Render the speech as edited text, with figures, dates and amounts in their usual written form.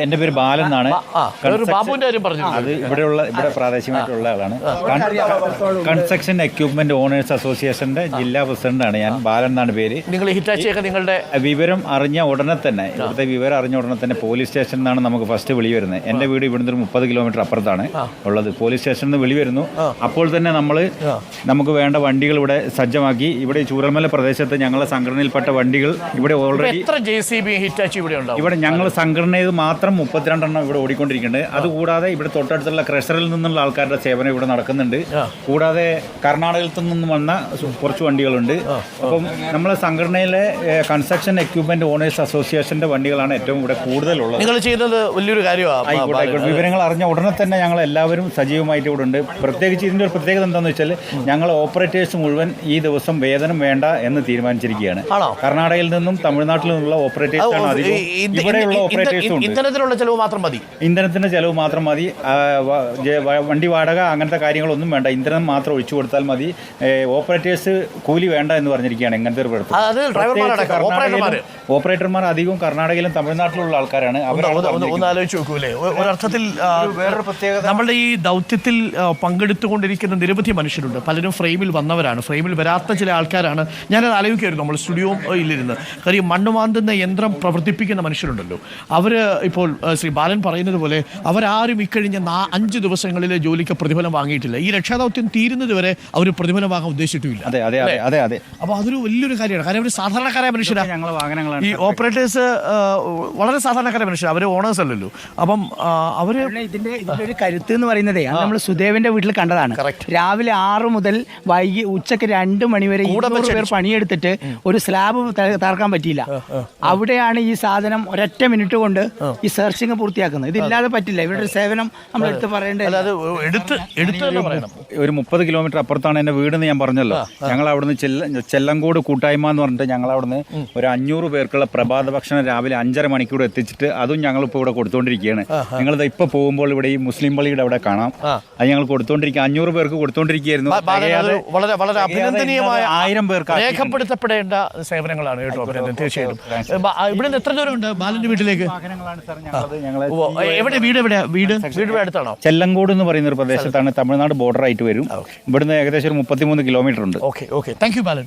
എന്റെ പേര് ബാലൻ എന്നാണ്. ബാബുവിന്റെ കാര്യം പറഞ്ഞു. അത് ഇവിടെ പ്രാദേശികമായിട്ടുള്ള ആളാണ്. കൺസ്ട്രക്ഷൻ എക്യുപ്മെന്റ് ഓണേഴ്സ് അസോസിയേഷന്റെ ജില്ലാ പ്രസിഡന്റാണ് ഞാൻ. ബാലൻ എന്നാണ് പേര്. നിങ്ങൾ ഹിറ്റാച്ചിയൊക്കെ നിങ്ങളുടെ വിവരം അറിഞ്ഞ ഉടനെ തന്നെ പോലീസ് സ്റ്റേഷനിൽ നിന്നാണ് നമുക്ക് ഫസ്റ്റ് വിളി വരുന്നത്. എന്റെ വീട് ഇവിടുന്ന് ഒരു 30 കിലോമീറ്റർ അപ്പുറത്താണ് ഉള്ളത്. പോലീസ് സ്റ്റേഷനിൽ നിന്ന് വിളി വരുന്നു. അപ്പോൾ തന്നെ നമുക്ക് വേണ്ട വണ്ടികൾ ഇവിടെ സജ്ജമാക്കി. ഇവിടെ ചൂരൽമല പ്രദേശത്ത് ഞങ്ങളുടെ സംഘടനയിൽപ്പെട്ട വണ്ടികൾ ഇവിടെ ഓൾറെഡി ഇവിടെ ഞങ്ങൾ സംഘടനയിൽ മാത്രം 32 എണ്ണം ഇവിടെ ഓടിക്കൊണ്ടിരിക്കുന്നുണ്ട്. അതുകൂടാതെ ഇവിടെ തൊട്ടടുത്തുള്ള ക്രഷറിൽ നിന്നുള്ള ആൾക്കാരുടെ സേവനം ഇവിടെ നടക്കുന്നുണ്ട്. കൂടാതെ കർണാടകത്തിൽ നിന്നും വന്ന കുറച്ച് വണ്ടികളുണ്ട്. അപ്പം നമ്മളെ സംഘടനയിലെ കൺസ്ട്രക്ഷൻ എക്യുപ്മെന്റ് ഓണേഴ്സ് അസോസിയേഷന്റെ വണ്ടികളാണ് ഏറ്റവും ഇവിടെ കൂടുതലുള്ളത്. നിങ്ങൾ ചെയ്യുന്നത് വലിയൊരു കാര്യമാണ്. വിവരങ്ങൾ അറിഞ്ഞ ഉടനെ തന്നെ ഞങ്ങൾ എല്ലാവരും സജീവമായിട്ട് ഇവിടെ ഉണ്ട്. പ്രത്യേകിച്ച് ഇതിന്റെ ഒരു പ്രത്യേകത എന്താണെന്ന് വെച്ചാൽ ഞങ്ങൾ ഓപ്പറേറ്റേഴ്സ് മുഴുവൻ ഈ ദിവസം വേതനം വേണ്ട എന്ന് തീരുമാനിച്ചിരിക്കുകയാണ്. കർണാടകയിൽ നിന്നും തമിഴ്നാട്ടിൽ നിന്നുള്ള ഓപ്പറേറ്റേഴ്സാണ് അധികം. ഇവിടെയുള്ള ഓപ്പറേറ്റേഴ്സും ഇന്ധനത്തിനുള്ള ചെലവ് മാത്രം മതി. ഇന്ധനത്തിന്റെ ചെലവ് മാത്രം മതി. വണ്ടി വാടക അങ്ങനത്തെ കാര്യങ്ങളൊന്നും വേണ്ട. ഇന്ധനം മാത്രം ഒഴിച്ചു കൊടുത്താൽ മതി. ഓപ്പറേറ്റേഴ്സ് കൂലി വേണ്ട എന്ന് പറഞ്ഞിരിക്കുകയാണ്. എങ്ങനത്തെ ഒരു ഓപ്പറേറ്റർമാർ അധികവും കർണാടകയിലും തമിഴ്നാട്ടിലുള്ള ആൾക്കാരാണ്. ഒന്ന് ആലോചിച്ച് നോക്കൂലേ, ഒരർത്ഥത്തിൽ വേറൊരു പ്രത്യേകത, നമ്മളുടെ ഈ ദൗത്യത്തിൽ പങ്കെടുത്തുകൊണ്ടിരിക്കുന്ന നിരവധി മനുഷ്യരുണ്ട്. പലരും ഫ്രെയിമിൽ വന്നവരാണ്, ഫ്രെയിമിൽ വരാത്ത ചില ആൾക്കാരാണ്. ഞാനത് ആലോചിക്കുമായിരുന്നു നമ്മൾ സ്റ്റുഡിയോയിലിരുന്ന്. കാര്യം മണ്ണ് മാന്തുന്ന യന്ത്രം പ്രവർത്തിപ്പിക്കുന്ന മനുഷ്യരുണ്ടല്ലോ, അവർ ഇപ്പോൾ ശ്രീ ബാലൻ പറയുന്നത് പോലെ അവരാരും ഇക്കഴിഞ്ഞ 5 ദിവസങ്ങളിൽ ജോലിക്ക് പ്രതിഫലം വാങ്ങിയിട്ടില്ല. ഈ രക്ഷാദൗത്യം തീരുന്നത് വരെ അവർ പ്രതിഫലം വാങ്ങാൻ ഉദ്ദേശിച്ചിട്ടില്ല. അപ്പോൾ അതൊരു വലിയൊരു കാര്യമാണ്. കാര്യം അവർ സാധാരണക്കാരായ മനുഷ്യരാണ്. ഈ ഓപ്പറേറ്റേഴ്സ് വളരെ സാധാരണക്കാരായ മനുഷ്യർ, അവർ ഓണേഴ്സ് അല്ലല്ലോ. അപ്പം അവർ ഇതിന്റെ ഒരു കരുത്ത് എന്ന് പറയുന്നതേ നമ്മൾ സുദേവന്റെ വീട്ടിൽ കണ്ടതാണ്. രാവിലെ 6 മുതൽ ഉച്ചക്ക് 2 മണി വരെ 200 പേർ പണിയെടുത്തിട്ട് ഒരു സ്ലാബ് തകർക്കാൻ പറ്റിയില്ല. അവിടെയാണ് ഈ സാധനം ഒരൊറ്റ മിനിറ്റ് കൊണ്ട് ഈ സെർച്ചിങ് പൂർത്തിയാക്കുന്നത്. ഇതില്ലാതെ പറ്റില്ല. ഇവരുടെ സേവനം നമ്മൾ എടുത്ത് പറയേണ്ടത്. ഒരു 30 കിലോമീറ്റർ അപ്പുറത്താണ് എന്റെ വീടെന്ന് ഞാൻ പറഞ്ഞല്ലോ. ഞങ്ങൾ അവിടുന്ന് ചെല്ലങ്കോട് കൂട്ടായ്മ എന്ന് പറഞ്ഞിട്ട് ഞങ്ങൾ അവിടുന്ന് ഒരു 500 പേർക്കുള്ള പ്രഭാത ഭക്ഷണം രാവിലെ 5:30 മണിക്കൂർ എത്തിച്ചിട്ട് അതും ഞങ്ങളിപ്പോൾ ഇവിടെ കൊടുത്തോണ്ടിരിക്കുകയാണ്. നിങ്ങളിത് ഇപ്പൊ പോകുമ്പോൾ ഇവിടെ ഈ മുസ്ലിം പള്ളിയുടെ അവിടെ കാണാം. അത് ഞങ്ങൾ കൊടുത്തോണ്ടിരിക്കുക. 500 പേർക്ക് കൊടുത്തോണ്ടിരിക്കുകയായിരുന്നു. വളരെ വളരെ അഭിനന്ദനീയമായ 1000 പേർക്ക് രേഖപ്പെടുത്തപ്പെടേണ്ട സേവനങ്ങളാണ് കേട്ടോ. തീർച്ചയായിട്ടും. ഇവിടെ നിന്ന് എത്ര ദൂരം ഉണ്ട് ബാലന്റെ വീട്ടിലേക്ക്? എവിടെ വീട്? വീട് അടുത്താണോ? ചെല്ലങ്കോട് എന്ന് പറയുന്ന ഒരു പ്രദേശത്താണ്. തമിഴ്നാട് ബോർഡർ ആയിട്ട് വരും. ഇവിടുന്ന് ഏകദേശം ഒരു 33 കിലോമീറ്റർ ഉണ്ട്. Okay thank you Balan.